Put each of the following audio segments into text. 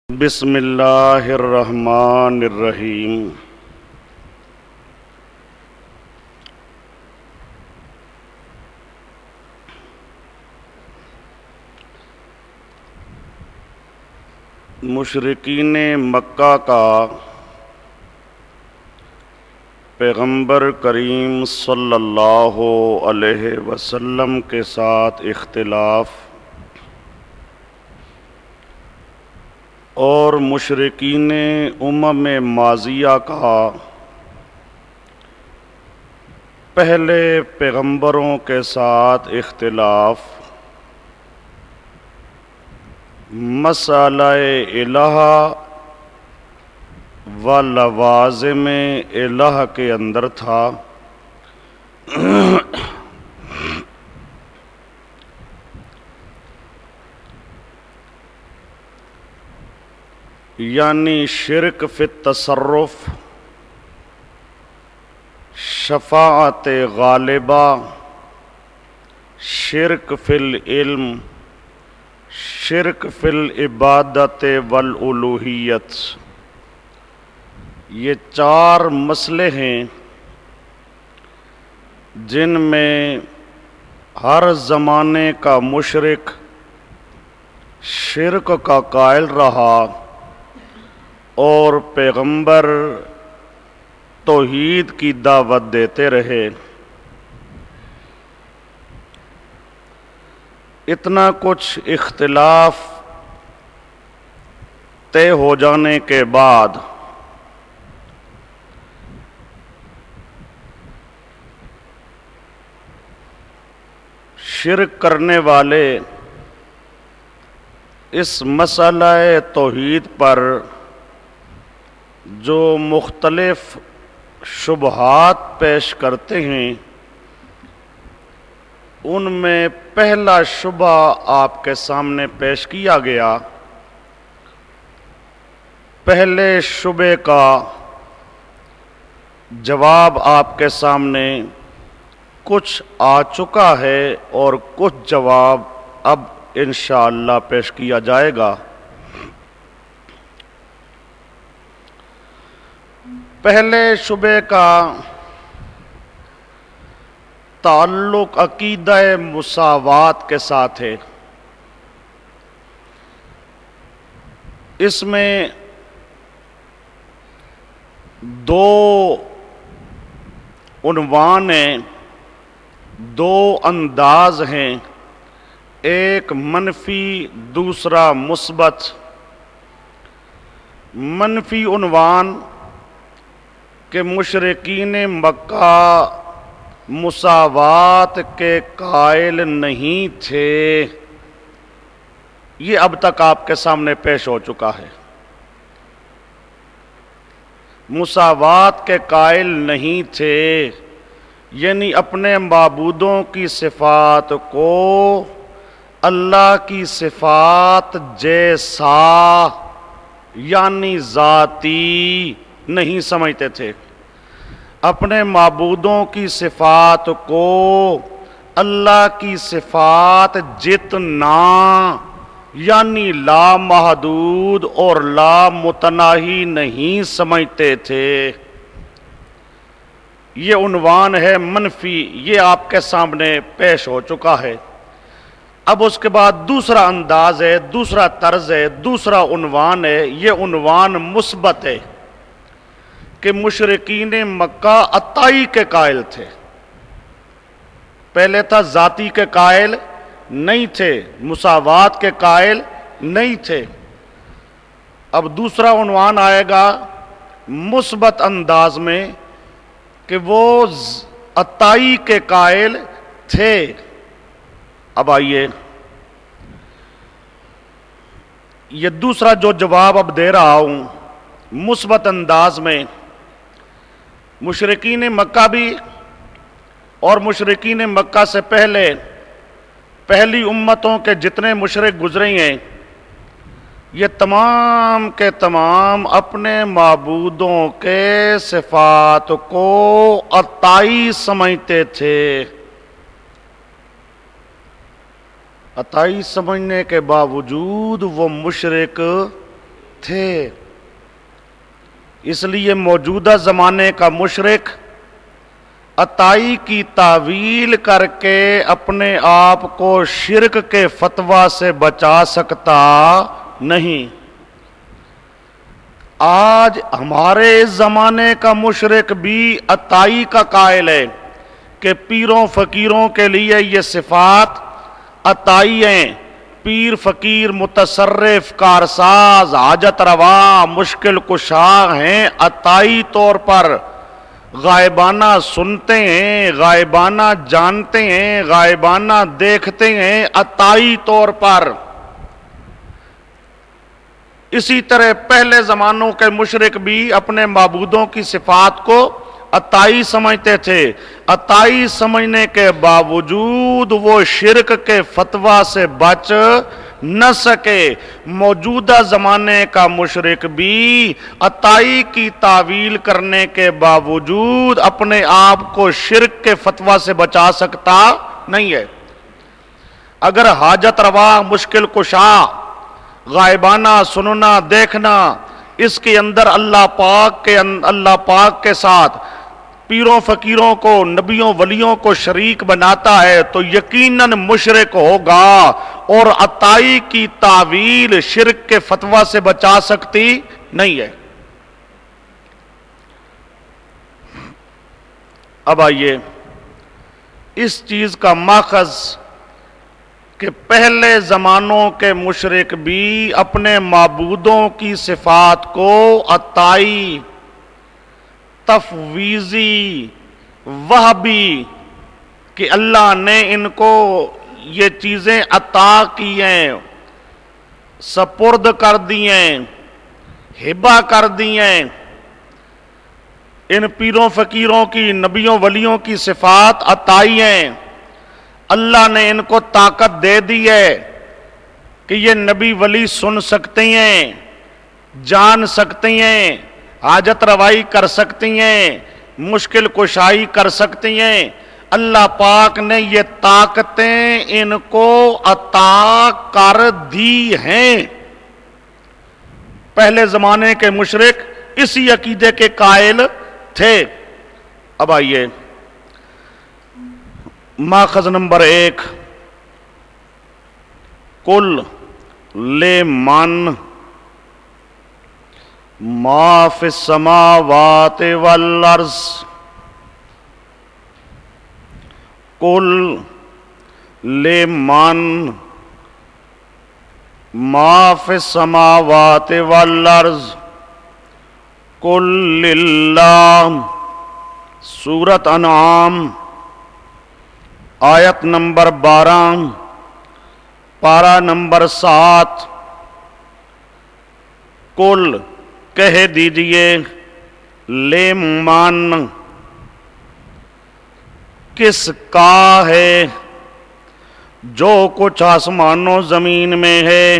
بسم اللہ الرحمن الرحیم۔ مشرکین مکہ کا پیغمبر کریم صلی اللہ علیہ وسلم کے ساتھ اختلاف اور مشرکین امم ماضیہ کا پہلے پیغمبروں کے ساتھ اختلاف، مسئلہ الہ و لوازم الہ کے اندر تھا۔ یعنی شرک فی التصرف، شفاعت غالبہ، شرک فی العلم، شرک فی العبادت والالوہیت، یہ چار مسئلے ہیں جن میں ہر زمانے کا مشرک شرک کا قائل رہا اور پیغمبر توحید کی دعوت دیتے رہے۔ اتنا کچھ اختلاف طے ہو جانے کے بعد شرک کرنے والے اس مسئلہ توحید پر جو مختلف شبہات پیش کرتے ہیں، ان میں پہلا شبہ آپ کے سامنے پیش کیا گیا۔ پہلے شبے کا جواب آپ کے سامنے کچھ آ چکا ہے اور کچھ جواب اب انشاءاللہ پیش کیا جائے گا۔ پہلے شبے کا تعلق عقیدہ مساوات کے ساتھ ہے۔ اس میں دو عنوان ہیں، دو انداز ہیں، ایک منفی دوسرا مثبت۔ منفی عنوان کہ مشرکین مکہ مساوات کے قائل نہیں تھے، یہ اب تک آپ کے سامنے پیش ہو چکا ہے۔ مساوات کے قائل نہیں تھے یعنی اپنے معبودوں کی صفات کو اللہ کی صفات جیسا یعنی ذاتی نہیں سمجھتے تھے، اپنے معبودوں کی صفات کو اللہ کی صفات جتنا یعنی لا محدود اور لا متناہی نہیں سمجھتے تھے۔ یہ عنوان ہے منفی، یہ آپ کے سامنے پیش ہو چکا ہے۔ اب اس کے بعد دوسرا انداز ہے، دوسرا طرز ہے، دوسرا عنوان ہے، یہ عنوان مثبت ہے کہ مشرکین مکہ عطائی کے قائل تھے۔ پہلے تھا ذاتی کے قائل نہیں تھے، مساوات کے قائل نہیں تھے۔ اب دوسرا عنوان آئے گا مثبت انداز میں کہ وہ عطائی کے قائل تھے۔ اب آئیے، یہ دوسرا جو جواب اب دے رہا ہوں مثبت انداز میں، مشرکین مکہ بھی اور مشرکین مکہ سے پہلی امتوں کے جتنے مشرک گزرے ہیں، یہ تمام کے تمام اپنے معبودوں کے صفات کو عطائی سمجھتے تھے۔ عطائی سمجھنے کے باوجود وہ مشرک تھے. اس لیے موجودہ زمانے کا مشرک عطائی کی تعویل کر کے اپنے آپ کو شرک کے فتویٰ سے بچا سکتا نہیں. آج ہمارے اس زمانے کا مشرک بھی عطائی کا قائل ہے کہ پیروں فقیروں کے لیے یہ صفات عطائی ہیں. پیر فقیر متصرف کارساز حاجت روا مشکل کشا ہیں. عطائی طور پر غائبانہ سنتے ہیں، غائبانہ جانتے ہیں، غائبانہ دیکھتے ہیں، عطائی طور پر. اسی طرح پہلے زمانوں کے مشرک بھی اپنے معبودوں کی صفات کو عطائی سمجھتے تھے. عطائی سمجھنے کے باوجود وہ شرک کے فتویٰ سے بچ نہ سکے. موجودہ زمانے کا مشرک بھی عطائی کی تعویل کرنے کے باوجود اپنے آپ کو شرک کے فتویٰ سے بچا سکتا نہیں ہے. اگر حاجت روا مشکل کشا غائبانہ سننا دیکھنا اس کے اندر اللہ پاک کے ساتھ پیروں فقیروں کو نبیوں ولیوں کو شریک بناتا ہے تو یقیناً مشرک ہوگا اور عطائی کی تعویل شرک کے فتویٰ سے بچا سکتی نہیں ہے. اب آئیے اس چیز کا ماخذ کہ پہلے زمانوں کے مشرک بھی اپنے معبودوں کی صفات کو عطائی تفویضی وہبی کہ اللہ نے ان کو یہ چیزیں عطا کی ہیں، سپرد کر دی ہیں، ہبہ کر دی ہیں. ان پیروں فقیروں کی نبیوں ولیوں کی صفات عطائی ہیں. اللہ نے ان کو طاقت دے دی ہے کہ یہ نبی ولی سن سکتے ہیں، جان سکتے ہیں، حاجت روائی کر سکتی ہیں، مشکل کشائی کر سکتی ہیں. اللہ پاک نے یہ طاقتیں ان کو عطا کر دی ہیں. پہلے زمانے کے مشرک اسی عقیدے کے قائل تھے. اب آئیے ماخذ نمبر 1 کل لمن ما فی السماوات والارض. کل لمن ما فی السماوات والارض کل للہ. سورۃ انعام آیت نمبر 12 پارہ نمبر 7. کل کہہ دیجئے لمن کس کا ہے جو کچھ آسمان و زمین میں ہے.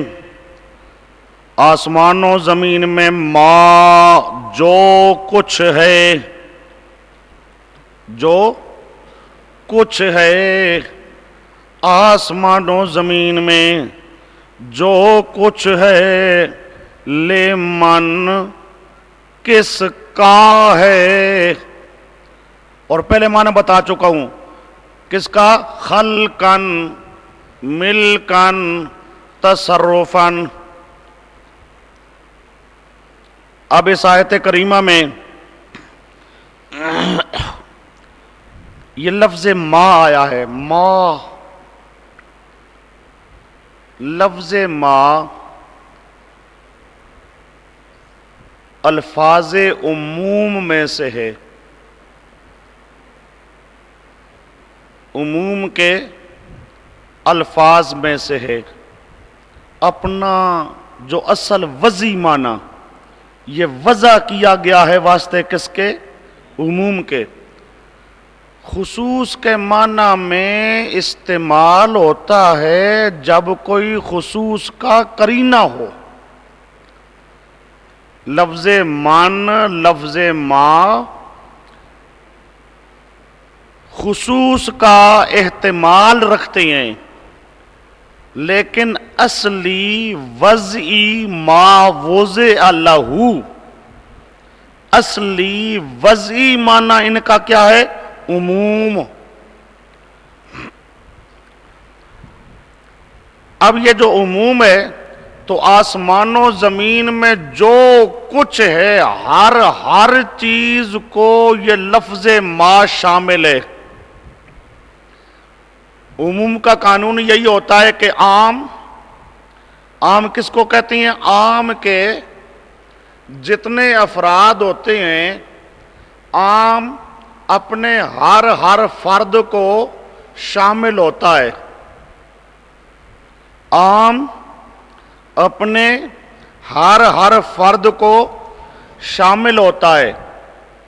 آسمان و زمین میں ما جو کچھ ہے، جو کچھ ہے آسمان و زمین میں جو کچھ ہے. لمن کس کا ہے. اور پہلے معنی بتا چکا ہوں کس کا. خلقن ملکن تصرفن. اب اس آیت کریمہ میں یہ لفظ ما آیا ہے. ما لفظ ما الفاظ عموم میں سے ہے. عموم کے الفاظ میں سے ہے. اپنا جو اصل وضعی معنی یہ وضع کیا گیا ہے واسطے کس کے؟ عموم کے. خصوص کے معنی میں استعمال ہوتا ہے جب کوئی خصوص کا قرینہ ہو. لفظ من لفظ ما خصوص کا احتمال رکھتے ہیں. لیکن اصلی وضعی ما وضع لہو، اصلی وضعی معنی ان کا کیا ہے؟ عموم۔ اب یہ جو عموم ہے تو آسمان و زمین میں جو کچھ ہے ہر چیز کو یہ لفظ ما شامل ہے۔ عموم کا قانون یہی ہوتا ہے کہ عام کس کو کہتی ہیں؟ عام کے جتنے افراد ہوتے ہیں، عام اپنے ہر فرد کو شامل ہوتا ہے۔ عام اپنے ہر فرد کو شامل ہوتا ہے،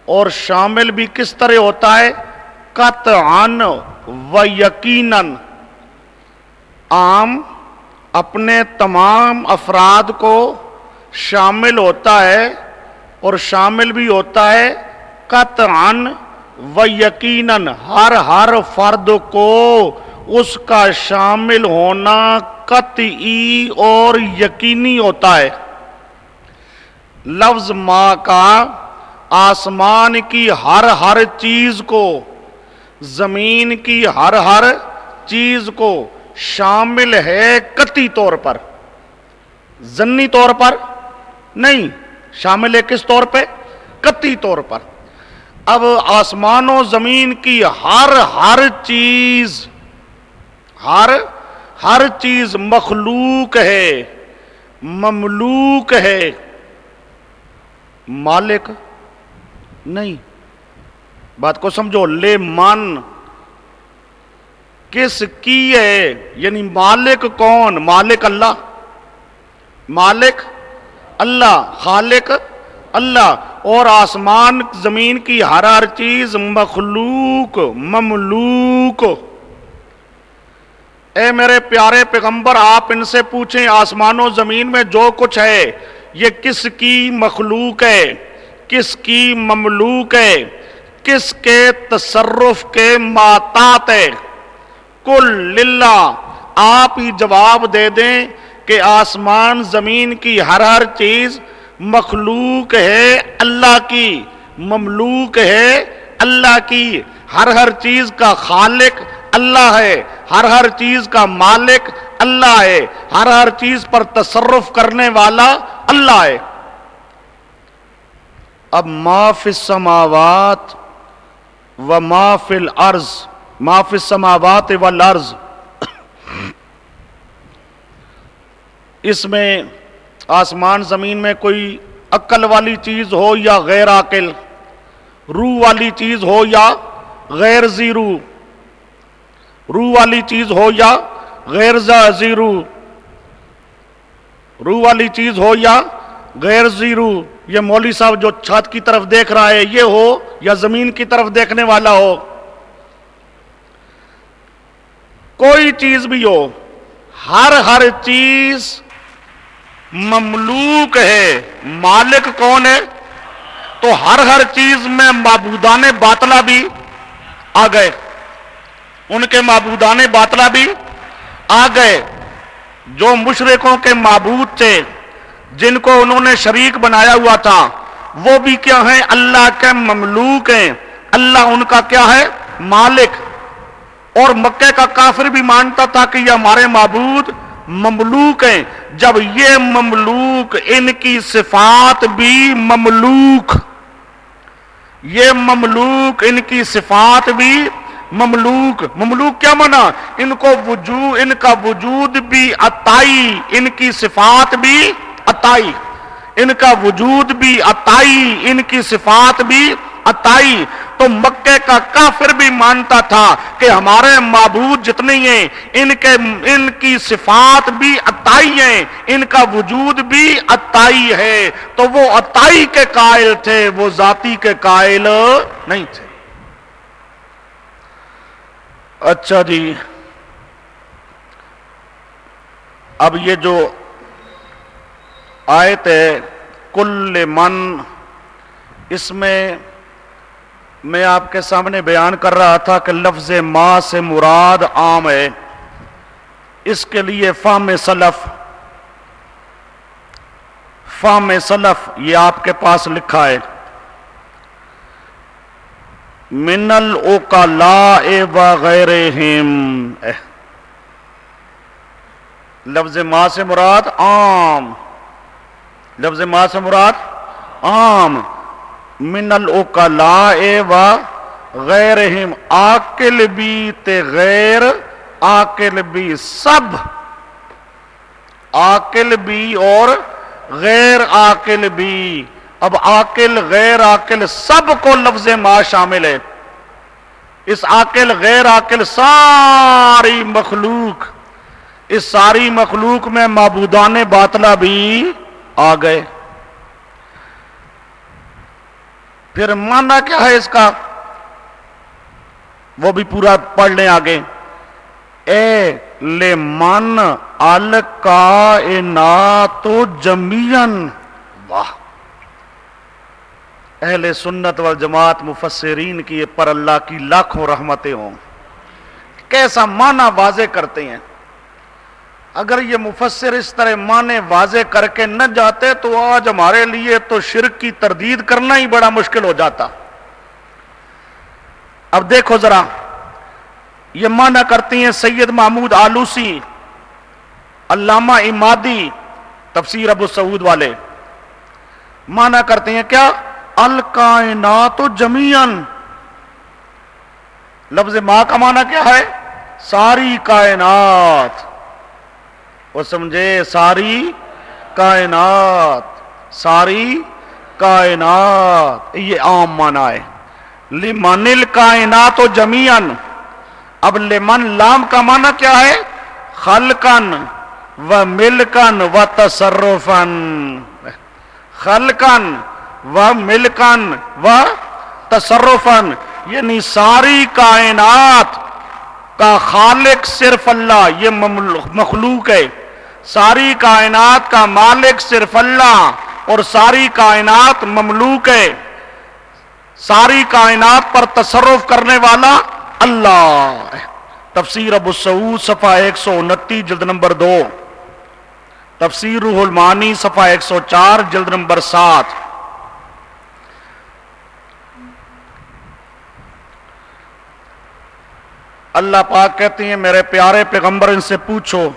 اور شامل بھی کس طرح ہوتا ہے؟ قطعاً و یقیناً۔ عام اپنے تمام افراد کو شامل ہوتا ہے، اور شامل بھی ہوتا ہے قطعاً و یقیناً۔ ہر فرد کو اس کا شامل ہونا قطعی اور یقینی ہوتا ہے۔ لفظ ما کا آسمان کی ہر چیز کو، زمین کی ہر چیز کو شامل ہے قطعی طور پر، ظنی طور پر نہیں، شامل ہے کس طور پہ؟ قطعی طور پر۔ اب آسمان و زمین کی ہر چیز، ہر چیز مخلوق ہے، مملوک ہے، مالک نہیں۔ بات کو سمجھو، لے من کس کی ہے، یعنی مالک کون؟ مالک اللہ، مالک اللہ، خالق اللہ، اور آسمان زمین کی ہر چیز مخلوق، مملوک۔ اے میرے پیارے پیغمبر، آپ ان سے پوچھیں آسمان و زمین میں جو کچھ ہے یہ کس کی مخلوق ہے، کس کی مملوک ہے، کس کے تصرف کے محتاط ہے؟ کل للہ، آپ ہی جواب دے دیں کہ آسمان زمین کی ہر چیز مخلوق ہے اللہ کی، مملوک ہے اللہ کی، ہر چیز کا خالق اللہ ہے، ہر چیز کا مالک اللہ ہے، ہر چیز پر تصرف کرنے والا اللہ ہے۔ اب ما فی السماوات و ما فی الارض، ما فی السماوات والارض، اس میں آسمان زمین میں کوئی عقل والی چیز ہو یا غیر عاقل، روح والی چیز ہو یا غیر ذی روح، روح والی چیز ہو یا غیر ذی روح، روح والی چیز ہو یا غیر ذی روح، یہ مولوی صاحب جو چھت کی طرف دیکھ رہا ہے یہ ہو یا زمین کی طرف دیکھنے والا ہو، کوئی چیز بھی ہو، ہر چیز مملوک ہے، مالک کون ہے؟ تو ہر چیز میں معبودان باطلہ بھی آ گئے، ان کے معبودان باطلہ بھی آ گئے، جو مشرکوں کے معبود تھے، جن کو انہوں نے شریک بنایا ہوا تھا، وہ بھی کیا ہیں؟ اللہ کے مملوک ہیں، اللہ ان کا کیا ہے؟ مالک۔ اور مکے کا کافر بھی مانتا تھا کہ یہ ہمارے معبود مملوک ہیں، جب یہ مملوک، ان کی صفات بھی مملوک، یہ مملوک، ان کی صفات بھی مملوک۔ مملوک کیا معنی؟ ان کو وجود، ان کا وجود بھی عطائی، ان کی صفات بھی عطائی، ان کا وجود بھی عطائی، ان کی صفات بھی عطائی۔ تو مکے کا کافر بھی مانتا تھا کہ ہمارے معبود جتنے ہیں ان کی صفات بھی عطائی ہیں، ان کا وجود بھی عطائی ہے، تو وہ عطائی کے قائل تھے، وہ ذاتی کے قائل نہیں تھے۔ اچھا جی، اب یہ جو آیت ہے کل من، اس میں آپ کے سامنے بیان کر رہا تھا کہ لفظ ما سے مراد عام ہے، اس کے لیے فہم سلف یہ آپ کے پاس لکھا ہے، من العقلاء وغیرہم، لفظ ما سے مراد عام، لفظ ما سے مراد عام، من العقلاء وغیرہم، عاقل بھی تے غیر عاقل بھی، سب عاقل بھی اور غیر عاقل بھی، اب عاقل غیر عاقل سب کو لفظ ما شامل ہے، اس عاقل غیر عاقل ساری مخلوق، اس ساری مخلوق میں معبودان باطلہ بھی آ گئے۔ پھر معنی کیا ہے اس کا، وہ بھی پورا پڑھ لیں آگے، اے لمن الکائنات جمیعاً، واہ، اہل سنت والجماعت مفسرین کی پر اللہ کی لاکھوں رحمتیں ہوں، کیسا معنی واضح کرتے ہیں۔ اگر یہ مفسر اس طرح معنی واضح کر کے نہ جاتے تو آج ہمارے لیے تو شرک کی تردید کرنا ہی بڑا مشکل ہو جاتا۔ اب دیکھو ذرا، یہ معنی کرتی ہیں سید محمود آلوسی، علامہ امادی، تفسیر ابو سعود والے، معنی کرتے ہیں کیا، الکائنات جمیعاً، لفظ ما کا معنی کیا ہے، ساری کائنات، وہ سمجھے، ساری کائنات، ساری کائنات، یہ عام معنی ہے۔ لمن الکائنات جمیعاً، اب لمن لام کا معنی کیا ہے، خلقن و ملکن و تصرفن، خلقن و ملکن و تصرفن، یعنی ساری کائنات کا خالق صرف اللہ، یہ مخلوق ہے، ساری کائنات کا مالک صرف اللہ، اور ساری کائنات مملوک ہے، ساری کائنات پر تصرف کرنے والا اللہ۔ تفسیر ابو سعود صفحہ 129 جلد نمبر 2، تفسیر روح المعانی صفحہ 104 جلد نمبر 7۔ اللہ پاک کہتے ہیں میرے پیارے پیغمبر ان سے پوچھو،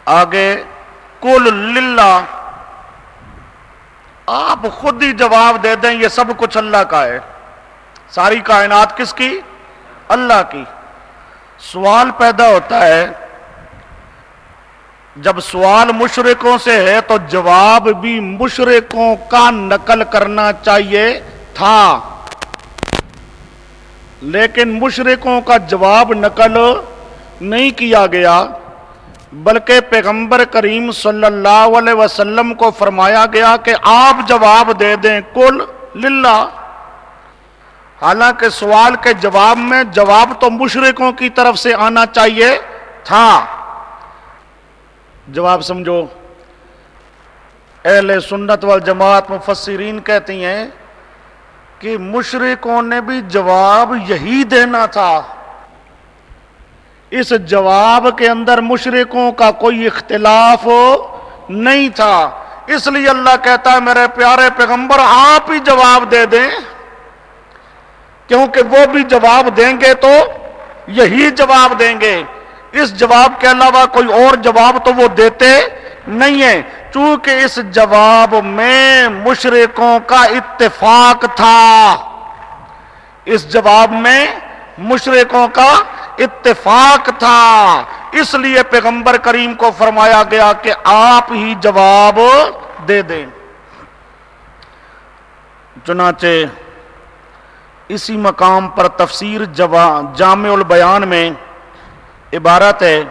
آگے قل للہ، آپ خود ہی جواب دے دیں یہ سب کچھ اللہ کا ہے، ساری کائنات کس کی، اللہ کی۔ سوال پیدا ہوتا ہے، جب سوال مشرکوں سے ہے تو جواب بھی مشرکوں کا نقل کرنا چاہیے تھا، لیکن مشرکوں کا جواب نقل نہیں کیا گیا، بلکہ پیغمبر کریم صلی اللہ علیہ وسلم کو فرمایا گیا کہ آپ جواب دے دیں قل للہ، حالانکہ سوال کے جواب میں جواب تو مشرکوں کی طرف سے آنا چاہیے تھا۔ جواب سمجھو، اہل سنت والجماعت مفسرین کہتی ہیں کہ مشرکوں نے بھی جواب یہی دینا تھا، اس جواب کے اندر مشرکوں کا کوئی اختلاف نہیں تھا، اس لیے اللہ کہتا ہے میرے پیارے پیغمبر آپ ہی جواب دے دیں، کیونکہ وہ بھی جواب دیں گے تو یہی جواب دیں گے، اس جواب کے علاوہ کوئی اور جواب تو وہ دیتے نہیں ہیں، چونکہ اس جواب میں مشرکوں کا اتفاق تھا، اس جواب میں مشرکوں کا اتفاق تھا، اس لیے پیغمبر کریم کو فرمایا گیا کہ آپ ہی جواب دے دیں۔ چنانچہ اسی مقام پر تفسیر جامع البیان میں عبارت ہے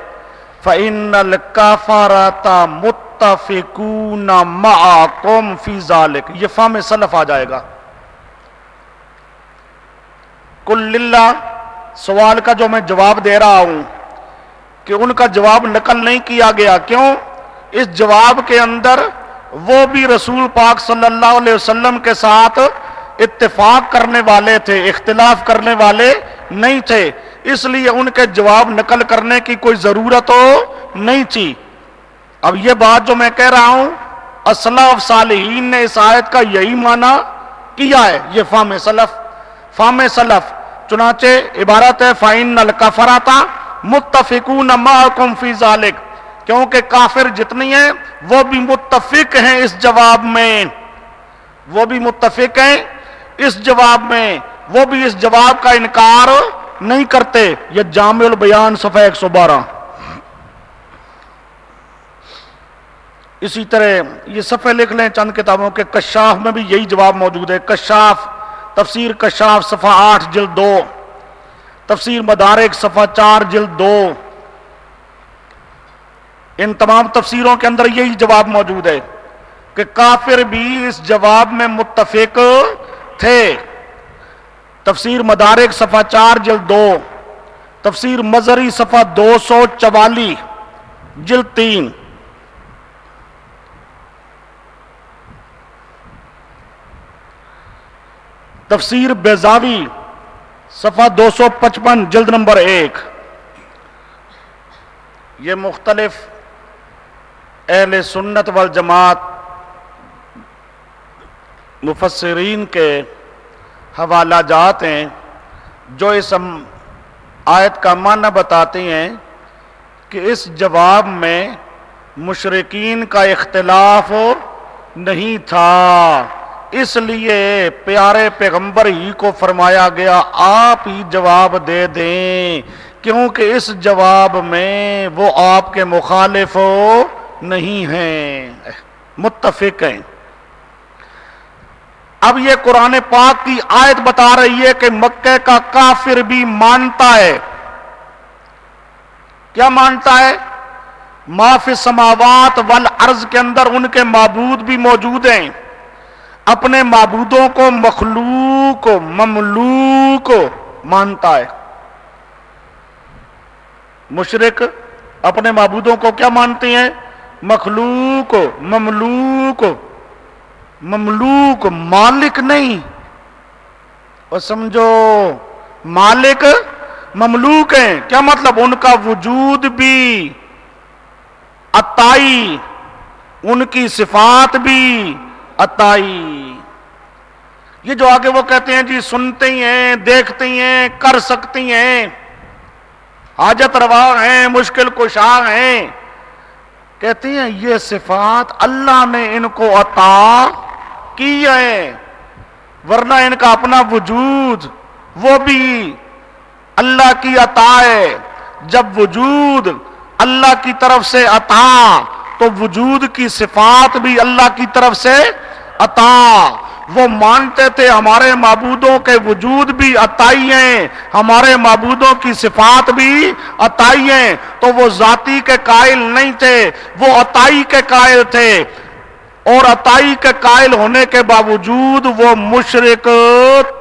فَإِنَّ الْكَفَرَةَ مُتَّفِقُونَ مَعَكُمْ فِي ذَلِكَ، یہ فہم سلف آ جائے گا۔ قُلْ لِلَّہ، سوال کا جو میں جواب دے رہا ہوں کہ ان کا جواب نقل نہیں کیا گیا، کیوں؟ اس جواب کے اندر وہ بھی رسول پاک صلی اللہ علیہ وسلم کے ساتھ اتفاق کرنے والے تھے، اختلاف کرنے والے نہیں تھے، اس لیے ان کے جواب نقل کرنے کی کوئی ضرورت نہیں تھی۔ اب یہ بات جو میں کہہ رہا ہوں اسلاف صالحین نے اس آیت کا یہی معنی کیا ہے، یہ فہم سلف۔ چنانچہ عبارت ہے فَإِنَّ الْكَفَرَةَ مُتَّفِقُونَ مَعَكُمْ فِي ذَلِكَ، کیونکہ کافر جتنی ہیں وہ بھی متفق ہیں اس جواب میں، وہ بھی متفق ہیں اس جواب میں، وہ بھی اس جواب کا انکار نہیں کرتے۔ یہ جامع البیان صفحہ 112۔ اسی طرح یہ صفحے لکھ لیں چند کتابوں کے، کشاف میں بھی یہی جواب موجود ہے۔ کشاف، تفسیر کشاف صفحہ 8 جلد 2، تفسیر مدارک صفحہ 4 جلد 2، ان تمام تفسیروں کے اندر یہی جواب موجود ہے کہ کافر بھی اس جواب میں متفق تھے۔ تفسیر مدارک صفحہ 4 جلد 2، تفسیر مظہری صفحہ 244 جلد 3، تفسیر بیضاوی صفحہ 255 جلد نمبر 1۔ یہ مختلف اہل سنت والجماعت مفسرین کے حوالہ جات ہیں جو اس آیت کا معنی بتاتے ہیں کہ اس جواب میں مشرکین کا اختلاف نہیں تھا، اس لیے پیارے پیغمبر ہی کو فرمایا گیا آپ ہی جواب دے دیں، کیونکہ اس جواب میں وہ آپ کے مخالف نہیں ہیں، متفق ہیں۔ اب یہ قرآن پاک کی آیت بتا رہی ہے کہ مکہ کا کافر بھی مانتا ہے، کیا مانتا ہے؟ ما فی السماوات والارض کے اندر ان کے معبود بھی موجود ہیں، اپنے معبودوں کو مخلوق مملوک مانتا ہے۔ مشرک اپنے معبودوں کو کیا مانتے ہیں؟ مخلوق مملوک، مملوک مالک نہیں، اور سمجھو مالک مملوک ہیں، کیا مطلب؟ ان کا وجود بھی عطائی، ان کی صفات بھی عطائی۔ یہ جو آگے وہ کہتے ہیں جی سنتے ہی ہیں، دیکھتے ہی ہیں، کر سکتی ہیں، حاجت روا ہیں، مشکل کشا ہیں، کہتے ہیں یہ صفات اللہ نے ان کو عطا کی ہیں، ورنہ ان کا اپنا وجود وہ بھی اللہ کی عطا ہے۔ جب وجود اللہ کی طرف سے عطا تو وجود کی صفات بھی اللہ کی طرف سے عطا۔ وہ مانتے تھے ہمارے معبودوں کے وجود بھی عطائی ہیں، ہمارے معبودوں کی صفات بھی عطائی ہیں، تو وہ ذاتی کے قائل نہیں تھے، وہ عطائی کے قائل تھے، اور عطائی کے قائل ہونے کے باوجود وہ مشرک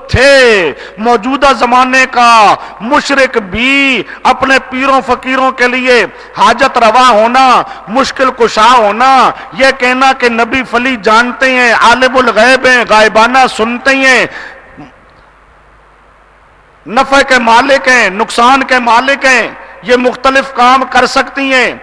تھے۔ موجودہ زمانے کا مشرک بھی اپنے پیروں فقیروں کے لیے حاجت روا ہونا، مشکل کشا ہونا، یہ کہنا کہ نبی فلی جانتے ہیں، عالم الغیب ہیں، غائبانہ سنتے ہیں، نفع کے مالک ہیں، نقصان کے مالک ہیں، یہ مختلف کام کر سکتی ہیں،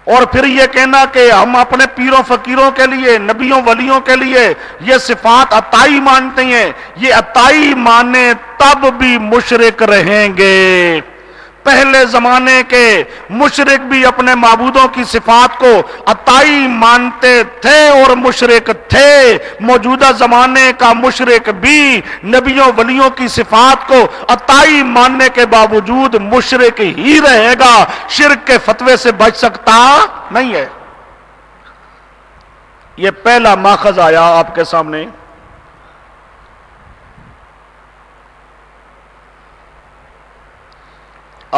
اور پھر یہ کہنا کہ ہم اپنے پیروں فقیروں کے لیے، نبیوں ولیوں کے لیے یہ صفات عطائی مانتے ہیں، یہ عطائی مانے تب بھی مشرک رہیں گے۔ پہلے زمانے کے مشرک بھی اپنے معبودوں کی صفات کو عطائی مانتے تھے اور مشرک تھے۔ موجودہ زمانے کا مشرک بھی نبیوں ولیوں کی صفات کو عطائی ماننے کے باوجود مشرک ہی رہے گا، شرک کے فتوے سے بچ سکتا نہیں ہے۔ یہ پہلا ماخذ آیا آپ کے سامنے۔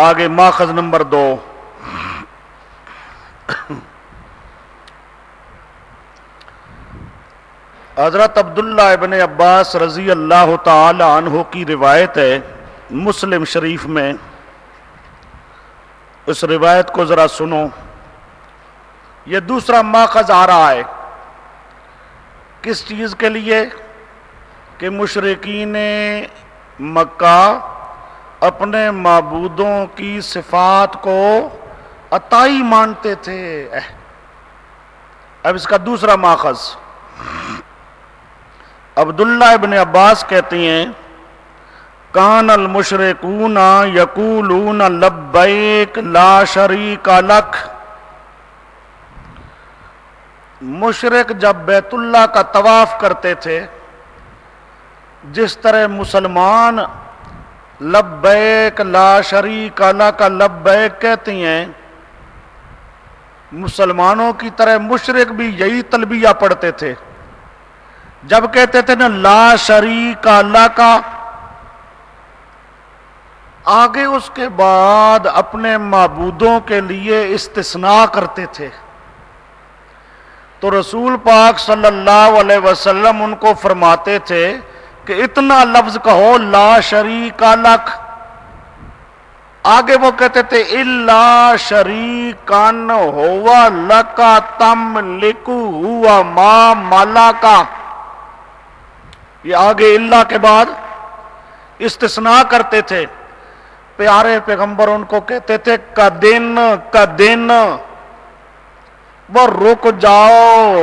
آگے ماخذ نمبر 2، حضرت عبداللہ ابن عباس رضی اللہ تعالی عنہ کی روایت ہے مسلم شریف میں۔ اس روایت کو ذرا سنو، یہ دوسرا ماخذ آ رہا ہے کس چیز کے لیے؟ کہ مشرکین مکہ اپنے معبودوں کی صفات کو عطائی مانتے تھے۔ اب اس کا دوسرا ماخذ عبداللہ ابن عباس کہتی ہیں کان المشرکون یقولون لبیک لا شریک لک، مشرک جب بیت اللہ کا طواف کرتے تھے جس طرح مسلمان لبیک لا شریک لک لبیک کہتی ہیں، مسلمانوں کی طرح مشرک بھی یہی تلبیہ پڑھتے تھے۔ جب کہتے تھے نا لا شریک لک، آگے اس کے بعد اپنے معبودوں کے لیے استثناء کرتے تھے، تو رسول پاک صلی اللہ علیہ وسلم ان کو فرماتے تھے کہ اتنا لفظ کہو لا شریک لک، آگے وہ کہتے تھے الا شریکن ہوا لکا تملک ہوا ما ملکا، یہ آگے اللہ کے بعد استثناء کرتے تھے۔ پیارے پیغمبر ان کو کہتے تھے کدن وہ رک جاؤ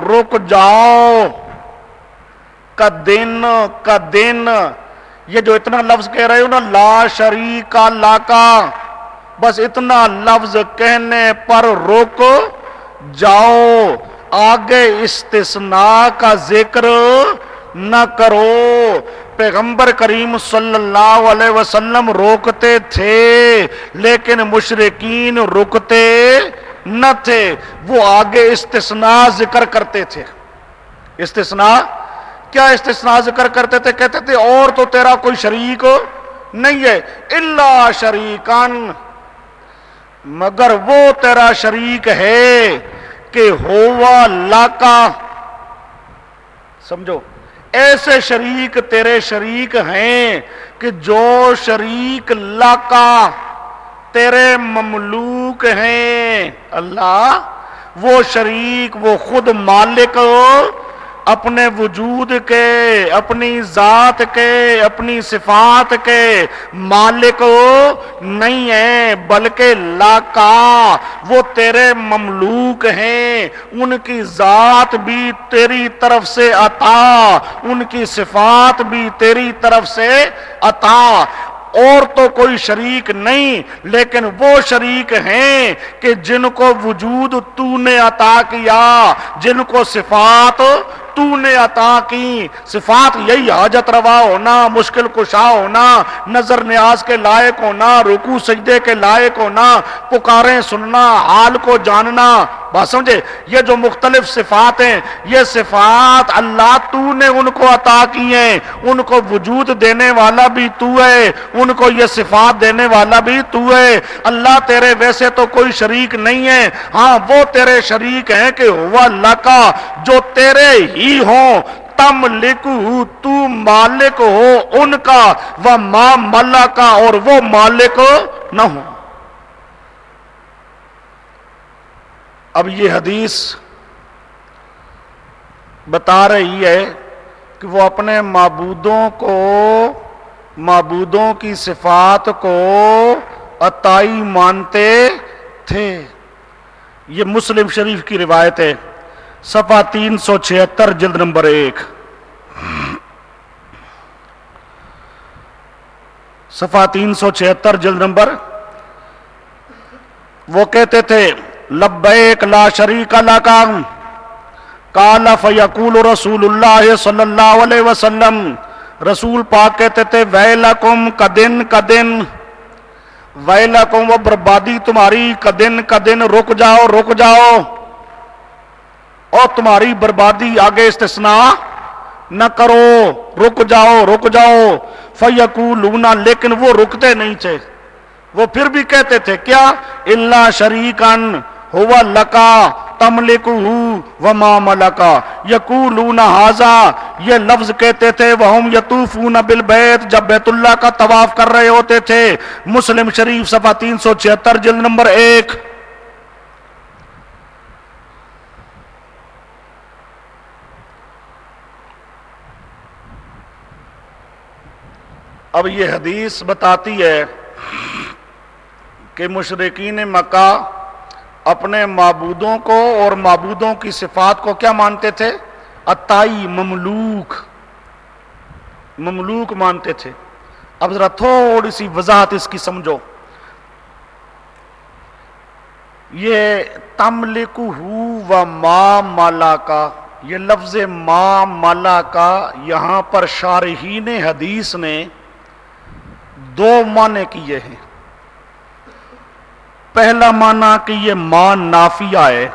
کدن، یہ جو اتنا لفظ کہہ رہے ہو نا لا شریک لک، بس اتنا لفظ کہنے پر رک جاؤ، آگے استثناء کا ذکر نہ کرو۔ پیغمبر کریم صلی اللہ علیہ وسلم روکتے تھے لیکن مشرکین رکتے نہ تھے، وہ آگے استثناء ذکر کرتے تھے۔ استثناء کیا استثناء ذکر کرتے تھے؟ کہتے تھے اور تو تیرا کوئی شریک نہیں ہے، الا شریکن، مگر وہ تیرا شریک ہے کہ ہوا لکا، سمجھو ایسے شریک تیرے شریک ہیں کہ جو شریک لکا تیرے مملوک ہیں۔ اللہ وہ شریک، وہ خود مالک اپنے وجود کے، اپنی ذات کے، اپنی صفات کے مالک نہیں ہیں، بلکہ لکا وہ تیرے مملوک ہیں، ان کی ذات بھی تیری طرف سے عطا، ان کی صفات بھی تیری طرف سے عطا، اور تو کوئی شریک نہیں، لیکن وہ شریک ہیں کہ جن کو وجود تو نے عطا کیا، جن کو صفات تو نے عطا کی۔ صفات یہی حاجت روا ہونا، مشکل کشا ہونا، نظر نیاز کے لائق ہونا، رکوع سجدے کے لائق ہونا، پکاریں سننا، حال کو جاننا، بات سمجھے؟ یہ جو مختلف صفات ہیں، یہ صفات اللہ تو نے ان کو عطا کی ہیں، ان کو وجود دینے والا بھی تو ہے، ان کو یہ صفات دینے والا بھی تو ہے۔ اللہ تیرے ویسے تو کوئی شریک نہیں ہے، ہاں وہ تیرے شریک ہیں کہ ہوا لکا، جو تیرے ہی ہوں، تملک تو مالک ہو ان کا، وما ملکا اور وہ مالک نہ ہو۔ اب یہ حدیث بتا رہی ہے کہ وہ اپنے معبودوں کی صفات کو عطائی مانتے تھے۔ یہ مسلم شریف کی روایت ہے، صفحہ 376 جلد نمبر 1، صفحہ 376 جلد نمبر۔ وہ کہتے تھے لبیک لا شریک لک، قال فیقول رسول اللہ صلی اللہ علیہ وسلم، رسول پاک کہتے تھے ویلکم کدن، ویلکم وہ بربادی تمہاری، کدن رک جاؤ، اور تمہاری بربادی، آگے استثناء نہ کرو، رک جاؤ، فیقولون، لیکن وہ رکتے نہیں تھے، وہ پھر بھی کہتے تھے کیا؟ الا شریکن ہوا لکا تملکہ وما ملکا، یقولون ھذا، یہ لفظ کہتے تھے وہم یطوفون بالبیت، جب بیت اللہ کا طواف کر رہے ہوتے تھے۔ مسلم شریف صفحہ 376 جلد نمبر 1۔ اب یہ حدیث بتاتی ہے کہ مشرکین مکہ اپنے معبودوں کو اور معبودوں کی صفات کو کیا مانتے تھے؟ عطائی، مملوک مانتے تھے۔ اب ذرا تھوڑی سی وضاحت اس کی سمجھو۔ یہ تملکہ و ما ملکہ، یہ لفظ ما ملکہ یہاں پر شارحین حدیث نے دو معنی کیے ہیں۔ پہلا معنی کہ یہ ما نافیہ ہے،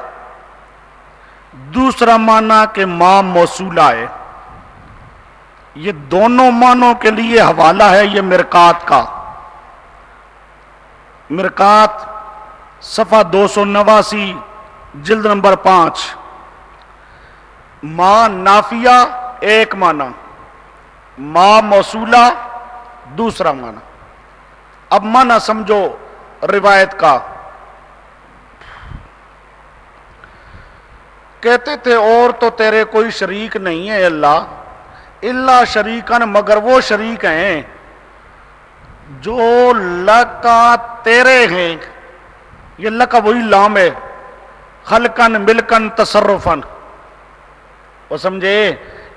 دوسرا معنی کہ ما موصولہ ہے۔ یہ دونوں معنوں کے لیے حوالہ ہے یہ مرقات کا، مرقات صفحہ 289 جلد نمبر 5۔ ما نافیہ ایک معنی، ما موصولہ دوسرا معنی۔ اب معنی سمجھو روایت کا۔ کہتے تھے اور تو تیرے کوئی شریک نہیں ہے اللہ، اللہ شریکن مگر وہ شریک ہیں جو لکا تیرے ہیں۔ یہ لکا وہی لام ہے، خلقن ملکن تصرفن۔ وہ سمجھے؟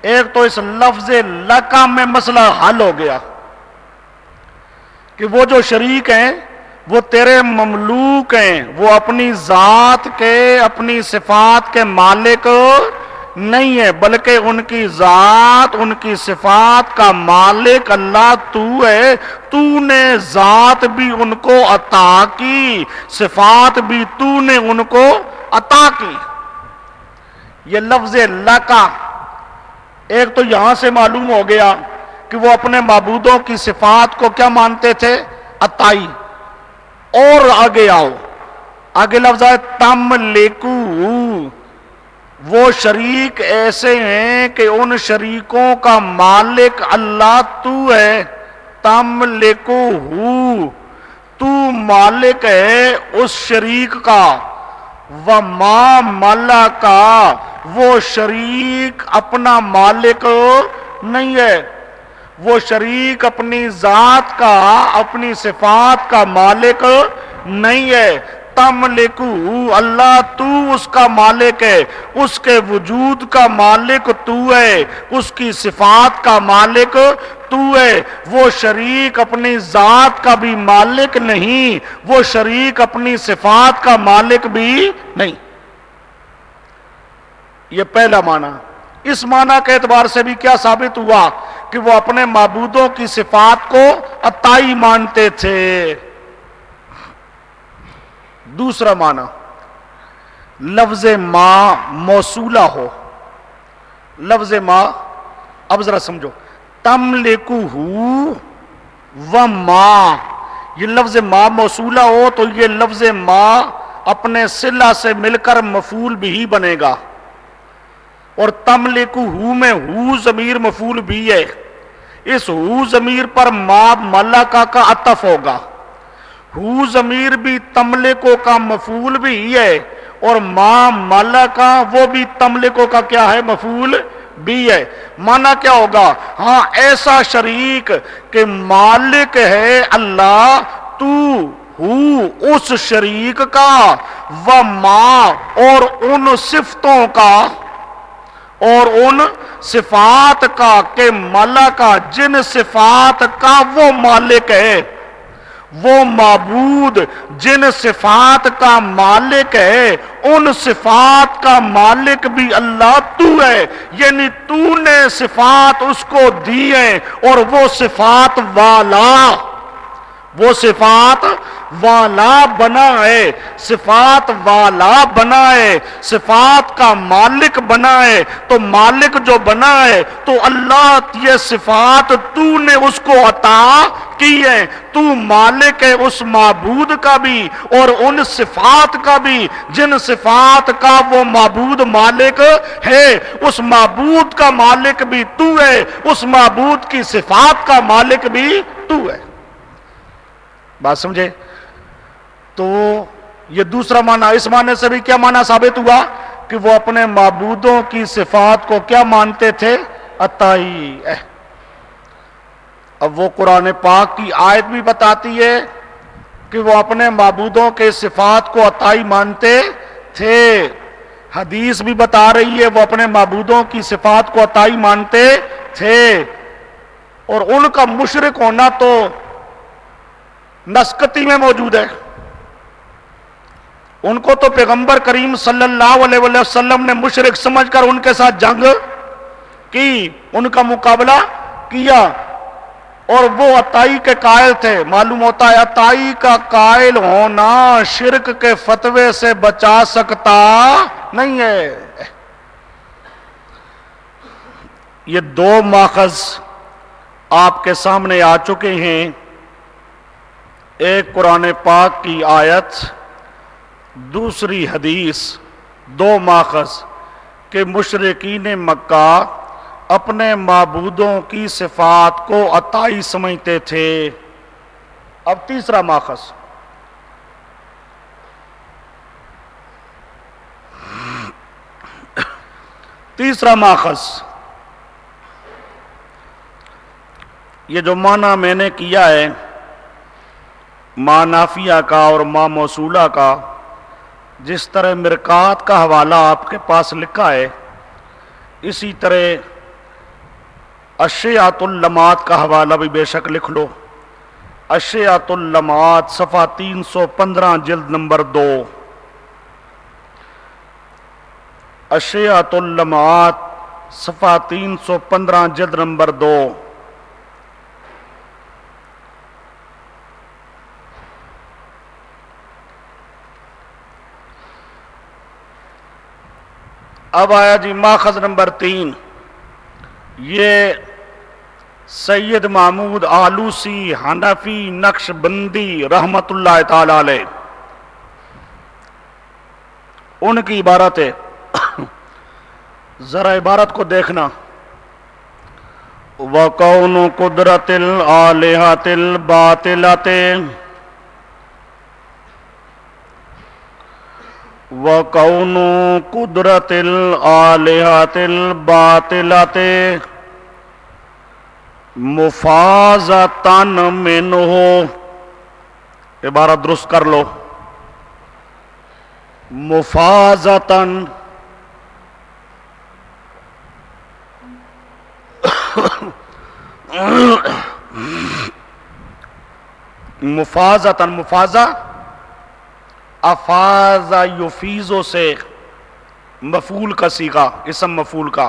ایک تو اس لفظ لکا میں مسئلہ حل ہو گیا کہ وہ جو شریک ہیں وہ تیرے مملوک ہیں، وہ اپنی ذات کے، اپنی صفات کے مالک نہیں ہے، بلکہ ان کی ذات، ان کی صفات کا مالک اللہ تو ہے۔ تو نے ذات بھی ان کو عطا کی، صفات بھی تو نے ان کو عطا کی۔ یہ لفظ لکا ایک تو یہاں سے معلوم ہو گیا کہ وہ اپنے معبودوں کی صفات کو کیا مانتے تھے؟ عطائی۔ اور آگے آؤ، آگے لفظ ہے تملکو، وہ شریک ایسے ہیں کہ ان شریکوں کا مالک اللہ تو ہے۔ تملکو، تو مالک ہے اس شریک کا۔ وما ملکا، وہ شریک اپنا مالک نہیں ہے، وہ شریک اپنی ذات کا، اپنی صفات کا مالک نہیں ہے۔ تملکو، اللہ تو اس کا مالک ہے، اس کے وجود کا مالک تو ہے، اس کی صفات کا مالک تو ہے۔ وہ شریک اپنی ذات کا بھی مالک نہیں، وہ شریک اپنی صفات کا مالک بھی نہیں۔ یہ پہلا معنی۔ اس معنی کے اعتبار سے بھی کیا ثابت ہوا کہ وہ اپنے معبودوں کی صفات کو عطائی مانتے تھے۔ دوسرا معنی، لفظ ما موصولہ ہو۔ لفظ ما، اب ذرا سمجھو، تملکہ و ما، یہ لفظ ما موصولہ ہو تو یہ لفظ ما اپنے صلہ سے مل کر مفعول بھی بنے گا، اور تملکہ میں ہو ضمیر مفعول بھی ہے، اس ہو ضمیر پر ما ملکہ کا عطف ہوگا۔ ہو ضمیر بھی تملکو کا مفعول بھی ہے، اور ما ملکہ وہ بھی تملکو کا کیا ہے؟ مفعول بھی ہے۔ معنی کیا ہوگا؟ ہاں ایسا شریک کہ مالک ہے اللہ تو ہو اس شریک کا، و ما اور ان صفتوں کا اور ان صفات کا، کہ ملکہ جن صفات کا وہ مالک ہے، وہ معبود جن صفات کا مالک ہے، ان صفات کا مالک بھی اللہ تو ہے، یعنی تو نے صفات اس کو دی ہیں، اور وہ صفات والا بنا ہے، صفات والا بنا ہے، صفات کا مالک بنا ہے۔ تو مالک جو بنا ہے تو اللہ یہ صفات تو نے اس کو عطا کی ہے، تو مالک ہے اس معبود کا بھی اور ان صفات کا بھی جن صفات کا وہ معبود مالک ہے۔ اس معبود کا مالک بھی تو ہے، اس معبود کی صفات کا مالک بھی تو ہے۔ بات سمجھے؟ تو یہ دوسرا معنی، اس معنی سے بھی کیا معنی ثابت ہوا کہ وہ اپنے معبودوں کی صفات کو کیا مانتے تھے؟ عطائی۔ اب وہ قرآن پاک کی آیت بھی بتاتی ہے کہ وہ اپنے معبودوں کے صفات کو عطائی مانتے تھے. حدیث بھی بتا رہی ہے وہ اپنے معبودوں کی صفات کو عطائی مانتے تھے. اور ان کا مشرک ہونا تو نسکتی میں موجود ہے. ان کو تو پیغمبر کریم صلی اللہ علیہ وسلم نے مشرک سمجھ کر ان کے ساتھ جنگ کی، ان کا مقابلہ کیا، اور وہ عطائی کے قائل تھے. معلوم ہوتا ہے عطائی کا قائل ہونا شرک کے فتوے سے بچا سکتا نہیں ہے. یہ دو ماخذ آپ کے سامنے آ چکے ہیں. ایک قرآن پاک کی آیت، دوسری حدیث. دو ماخذ کہ مشرکین مکہ اپنے معبودوں کی صفات کو عطائی سمجھتے تھے. اب تیسرا ماخذ، تیسرا ماخذ یہ جو معنی میں نے کیا ہے ما نافیہ کا اور ما موصولہ کا، جس طرح مرکات کا حوالہ آپ کے پاس لکھا ہے اسی طرح اشیات اللمات کا حوالہ بھی بے شک لکھ لو. اشیات اللمات صفحہ 315 جلد نمبر 2. اشیات اللمات صفحہ 315 جلد نمبر 2. اب آیا جی ماخذ نمبر 3. یہ سید محمود آلوسی حنفی نقش بندی رحمت اللہ تعالی علیہ ان کی عبارت ہے. ذرا عبارت کو دیکھنا. وَقَوْنُ قُدْرَةِ الْآلِهَةِ الْبَاطِلَةِ وَقَوْنُ قُدْرَةِ الْآلِهَةِ الْبَاطِلَةِ مُفَازَةً مِّنْهُ. عبارت درست کر لو. مفازتاً مفازتاً، مفازہ افاظہ یفیزو سے مفعول کا صیغہ، اسم مفعول کا.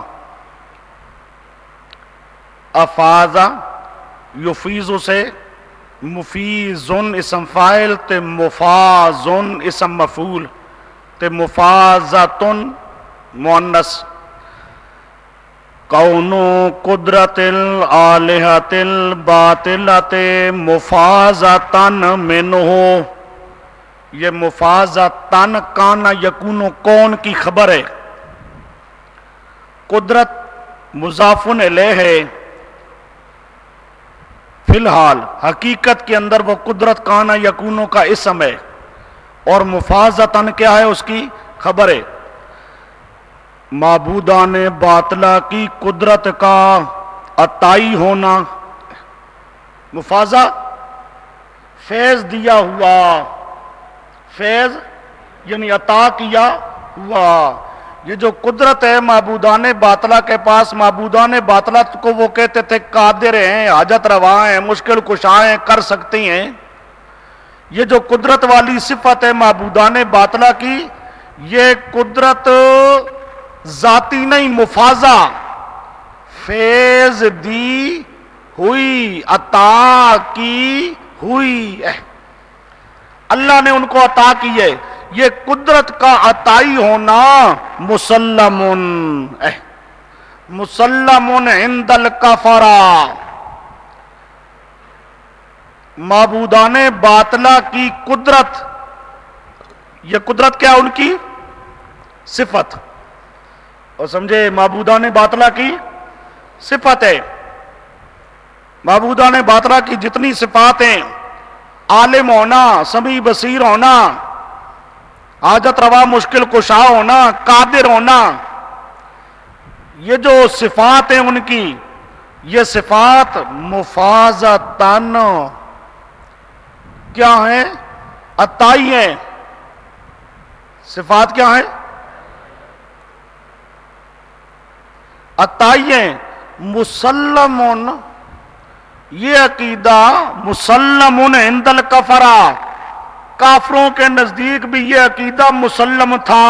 افاظہ یفیزو سے مفیزن اسم فاعل تے مفازن اسم مفعول تے مفازتن مؤنث. کون قدرت الآلہۃ الباطلۃ مفازتن منہ. یہ مفازتن کانا یکون کون کی خبر ہے. قدرت مضاف الیہ ہے فی الحال، حقیقت کے اندر وہ قدرت کانا یکونوں کا اسم ہے، اور مفازتن کیا ہے اس کی خبر ہے. معبودان باطلہ کی قدرت کا عطائی ہونا. مفازہ فیض دیا ہوا، فیض یعنی عطا کیا ہوا. یہ جو قدرت ہے معبودان باطلہ کے پاس، معبودان باطلہ کو وہ کہتے تھے قادر ہیں، حاجت روا ہیں، مشکل کشا ہیں، کر سکتی ہیں. یہ جو قدرت والی صفت ہے معبودان باطلہ کی، یہ قدرت ذاتی نہیں، مفازہ فیض دی ہوئی، عطا کی ہوئی. اللہ نے ان کو عطا کی ہے. یہ قدرت کا عطائی ہونا مسلمن مسلمن عند الکفرہ. معبودان باطلہ کی قدرت، یہ قدرت کیا ان کی صفت، اور سمجھے معبودان باطلہ کی صفت ہے. معبودان باطلہ کی جتنی صفات ہیں، عالم ہونا، سمیع بصیر ہونا، حاجت روا مشکل کشا ہونا، قادر ہونا، یہ جو صفات ہیں ان کی، یہ صفات مفازتاً کیا ہیں؟ عطائی ہیں. صفات کیا ہیں؟ عطائی ہیں. مسلمون، یہ عقیدہ مسلمون عند الکفرہ، کافروں کے نزدیک بھی یہ عقیدہ مسلم تھا.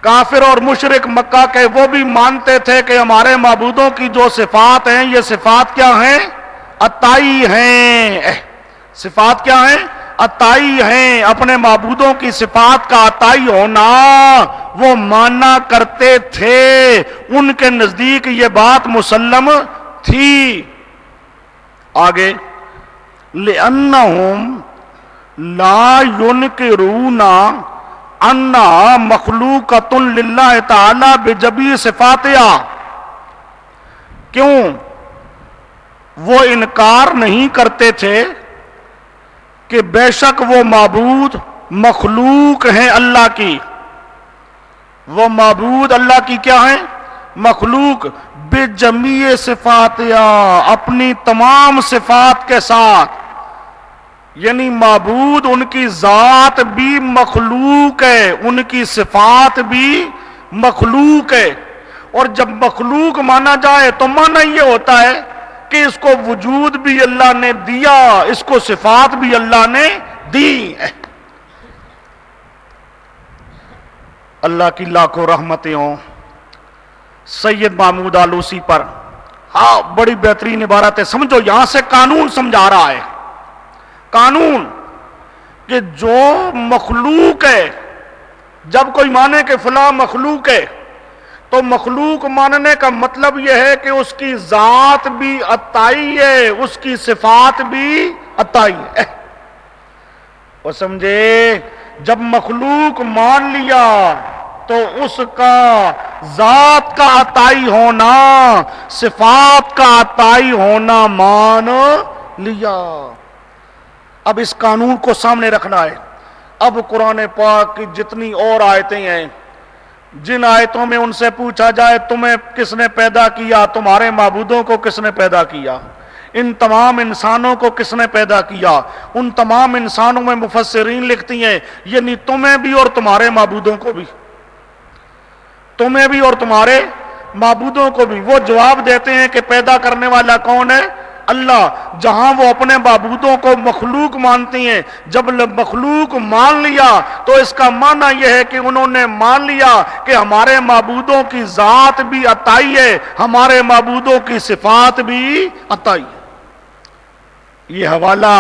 کافر اور مشرک مکہ کے وہ بھی مانتے تھے کہ ہمارے معبودوں کی جو صفات ہیں یہ صفات کیا ہیں؟ عطائی ہیں. صفات کیا ہیں؟ عطائی ہیں. اپنے معبودوں کی صفات کا عطائی ہونا وہ مانا کرتے تھے. ان کے نزدیک یہ بات مسلم تھی. آگے لِأَنَّهُمْ لَا يُنْكِرُونَ اَنَّا مَخْلُوقَةٌ لِلَّهِ تَعَالَى بِجَمِيعِ صِفَاتِهَا. کیوں وہ انکار نہیں کرتے تھے کہ بے شک وہ معبود مخلوق ہیں اللہ کی. وہ معبود اللہ کی کیا ہیں؟ مخلوق. بِجَمِيعِ صِفَاتِهَا، اپنی تمام صفات کے ساتھ. یعنی معبود ان کی ذات بھی مخلوق ہے، ان کی صفات بھی مخلوق ہے. اور جب مخلوق مانا جائے تو مانا یہ ہوتا ہے کہ اس کو وجود بھی اللہ نے دیا، اس کو صفات بھی اللہ نے دی. اللہ کی لاکھوں رحمتیں ہوں سید محمود آلوسی پر. ہاں بڑی بہترین عبارت ہے. سمجھو یہاں سے قانون سمجھا رہا ہے. قانون کہ جو مخلوق ہے، جب کوئی مانے کہ فلاں مخلوق ہے تو مخلوق ماننے کا مطلب یہ ہے کہ اس کی ذات بھی عطائی ہے، اس کی صفات بھی عطائی ہے. اور سمجھے جب مخلوق مان لیا تو اس کا ذات کا عطائی ہونا، صفات کا عطائی ہونا مان لیا. اب اس قانون کو سامنے رکھنا ہے. اب قرآن پاک کی جتنی اور آیتیں ہیں، جن آیتوں میں ان سے پوچھا جائے تمہیں کس نے پیدا کیا، تمہارے معبودوں کو کس نے پیدا کیا، ان تمام انسانوں کو کس نے پیدا کیا، ان تمام انسانوں میں مفسرین لکھتی ہیں یعنی تمہیں بھی اور تمہارے معبودوں کو بھی، تمہیں بھی اور تمہارے معبودوں کو بھی. وہ جواب دیتے ہیں کہ پیدا کرنے والا کون ہے؟ اللہ. جہاں وہ اپنے معبودوں کو مخلوق مانتی ہیں، جب مخلوق مان لیا تو اس کا معنی یہ ہے کہ انہوں نے مان لیا کہ ہمارے معبودوں کی ذات بھی عطائی ہے، ہمارے معبودوں کی صفات بھی عطائی ہے. یہ حوالہ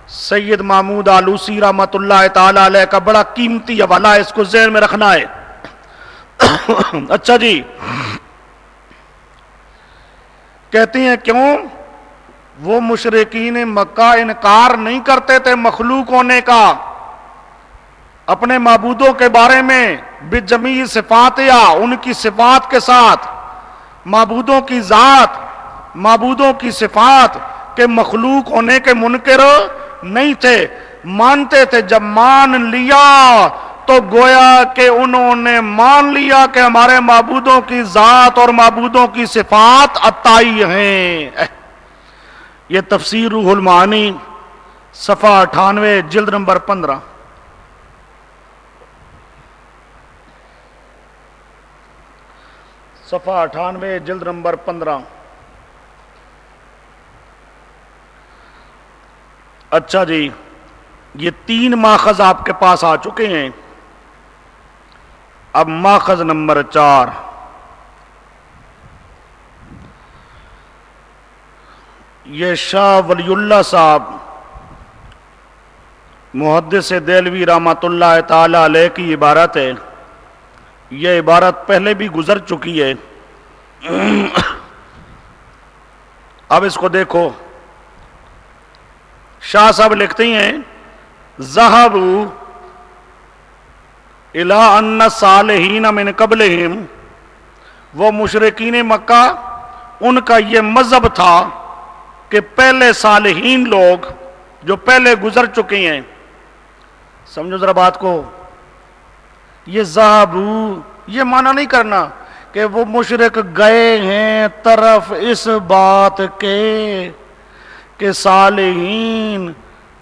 سید محمود آلوسی رحمت اللہ تعالی علیہ کا بڑا قیمتی حوالہ ہے، اس کو ذہن میں رکھنا ہے. اچھا جی، کہتے ہیں کیوں وہ مشرکین مکہ انکار نہیں کرتے تھے مخلوق ہونے کا اپنے معبودوں کے بارے میں. بجمیع صفاتیا، ان کی صفات کے ساتھ، معبودوں کی ذات، معبودوں کی صفات کے مخلوق ہونے کے منکر نہیں تھے، مانتے تھے. جب مان لیا تو گویا کہ انہوں نے مان لیا کہ ہمارے معبودوں کی ذات اور معبودوں کی صفات عطائی ہیں. یہ تفسیر روح المعانی صفحہ 98 جلد نمبر 15. صفحہ 98 جلد نمبر 15. اچھا جی، یہ 3 ماخذ آپ کے پاس آ چکے ہیں. اب ماخذ نمبر 4. یہ شاہ ولی اللہ صاحب محدث دہلوی رحمۃ اللہ تعالی علیہ کی عبارت ہے. یہ عبارت پہلے بھی گزر چکی ہے. اب اس کو دیکھو. شاہ صاحب لکھتے ہیں ذهبوا الى ان الصالحین من قبلہم، وہ مشرکین مکہ ان کا یہ مذہب تھا کہ پہلے صالحین لوگ جو پہلے گزر چکے ہیں. سمجھو ذرا بات کو. یہ ذهبوا یہ معنی نہیں کرنا کہ وہ مشرک گئے ہیں طرف اس بات کے کہ صالحین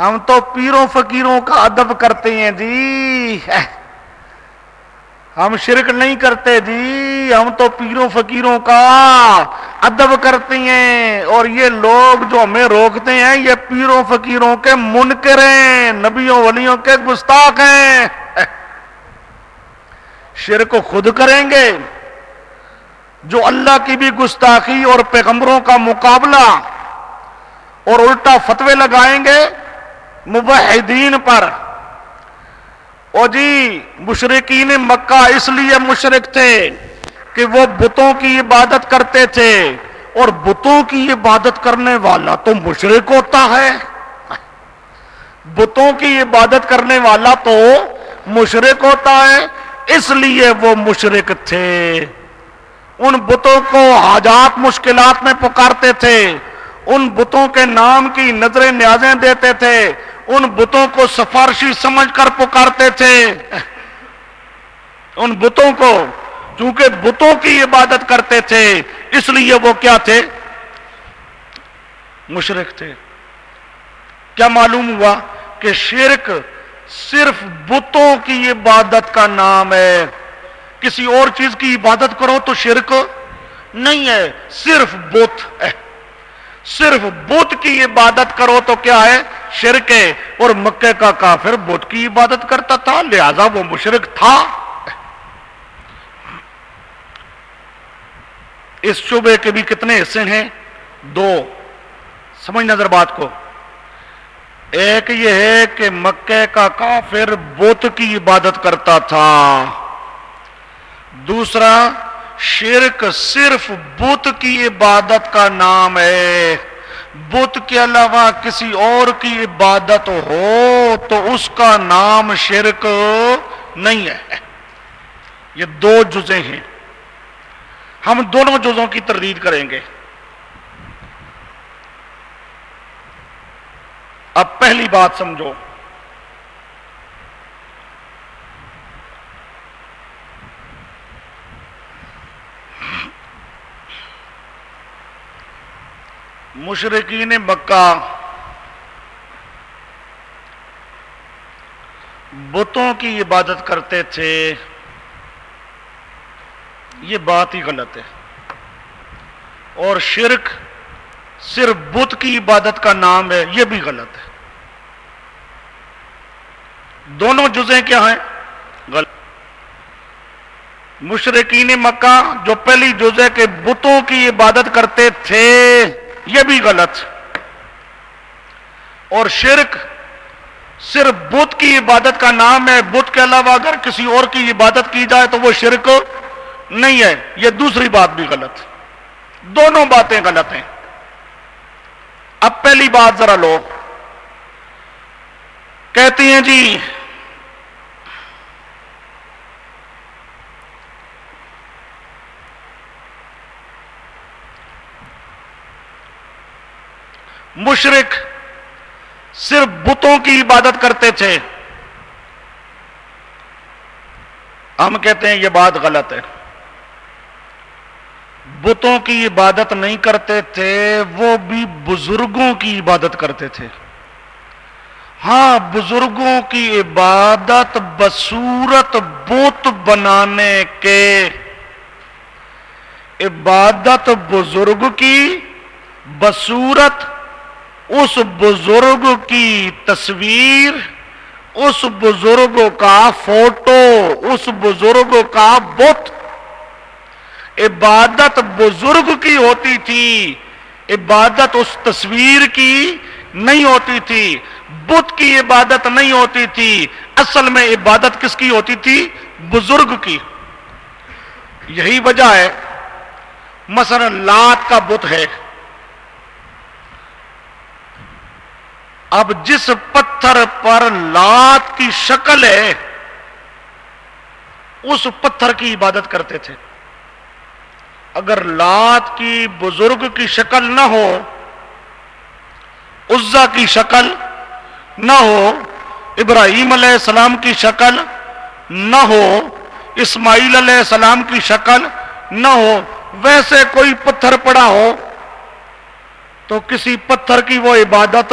ہم تو پیروں فقیروں کا ادب کرتے ہیں جی، ہم شرک نہیں کرتے جی، ہم تو پیروں فقیروں کا ادب کرتے ہیں، اور یہ لوگ جو ہمیں روکتے ہیں یہ پیروں فقیروں کے منکر ہیں، نبیوں ولیوں کے گستاخ ہیں۔ شرک خود کریں گے جو اللہ کی بھی گستاخی اور پیغمبروں کا مقابلہ اور الٹا فتوے لگائیں گے موحدین پر۔ او جی مشرکین مکہ اس لیے مشرک تھے کہ وہ بتوں کی عبادت کرتے تھے، اور بتوں کی عبادت کرنے والا تو مشرک ہوتا ہے، بتوں کی عبادت کرنے والا تو مشرک ہوتا ہے، اس لیے وہ مشرک تھے۔ ان بتوں کو حاجات مشکلات میں پکارتے تھے، ان بتوں کے نام کی نظریں نیازیں دیتے تھے، ان بتوں کو سفارشی سمجھ کر پکارتے تھے۔ ان بتوں کو چونکہ بتوں کی عبادت کرتے تھے اس لیے وہ کیا تھے؟ مشرک تھے۔ کیا معلوم ہوا کہ شرک صرف بتوں کی عبادت کا نام ہے، کسی اور چیز کی عبادت کرو تو شرک نہیں ہے، صرف بت ہے، صرف بت کی عبادت کرو تو کیا ہے؟ شرک ہے۔ اور مکے کا کافر بت کی عبادت کرتا تھا لہذا وہ مشرک تھا۔ اس شعبے کے بھی کتنے حصے ہیں؟ دو، سمجھنا ذرا بات کو۔ ایک یہ ہے کہ مکے کا کافر بت کی عبادت کرتا تھا، دوسرا شرک صرف بت کی عبادت کا نام ہے، بت کے علاوہ کسی اور کی عبادت ہو تو اس کا نام شرک نہیں ہے۔ یہ دو جزیں ہیں، ہم دونوں جزوں کی تردید کریں گے۔ اب پہلی بات سمجھو، مشرکین مکہ بتوں کی عبادت کرتے تھے، یہ بات ہی غلط ہے، اور شرک صرف بت کی عبادت کا نام ہے، یہ بھی غلط ہے۔ دونوں جزیں کیا ہیں؟ غلط۔ مشرکین مکہ جو پہلی جز ہے کہ بتوں کی عبادت کرتے تھے، یہ بھی غلط، اور شرک صرف بت کی عبادت کا نام ہے، بت کے علاوہ اگر کسی اور کی عبادت کی جائے تو وہ شرک نہیں ہے، یہ دوسری بات بھی غلط۔ دونوں باتیں غلط ہیں۔ اب پہلی بات ذرا لو، کہتی ہیں جی مشرک صرف بتوں کی عبادت کرتے تھے، ہم کہتے ہیں یہ بات غلط ہے۔ بتوں کی عبادت نہیں کرتے تھے، وہ بھی بزرگوں کی عبادت کرتے تھے۔ ہاں، بزرگوں کی عبادت بصورت بت بنانے کے، عبادت بزرگ کی بصورت اس بزرگ کی تصویر، اس بزرگ کا فوٹو، اس بزرگ کا بت، عبادت بزرگ کی ہوتی تھی، عبادت اس تصویر کی نہیں ہوتی تھی، بت کی عبادت نہیں ہوتی تھی۔ اصل میں عبادت کس کی ہوتی تھی؟ بزرگ کی۔ یہی وجہ ہے مثلا لات کا بت ہے، اب جس پتھر پر لات کی شکل ہے اس پتھر کی عبادت کرتے تھے۔ اگر لات کی بزرگ کی شکل نہ ہو، عزا کی شکل نہ ہو، ابراہیم علیہ السلام کی شکل نہ ہو، اسماعیل علیہ السلام کی شکل نہ ہو، ویسے کوئی پتھر پڑا ہو تو کسی پتھر کی وہ عبادت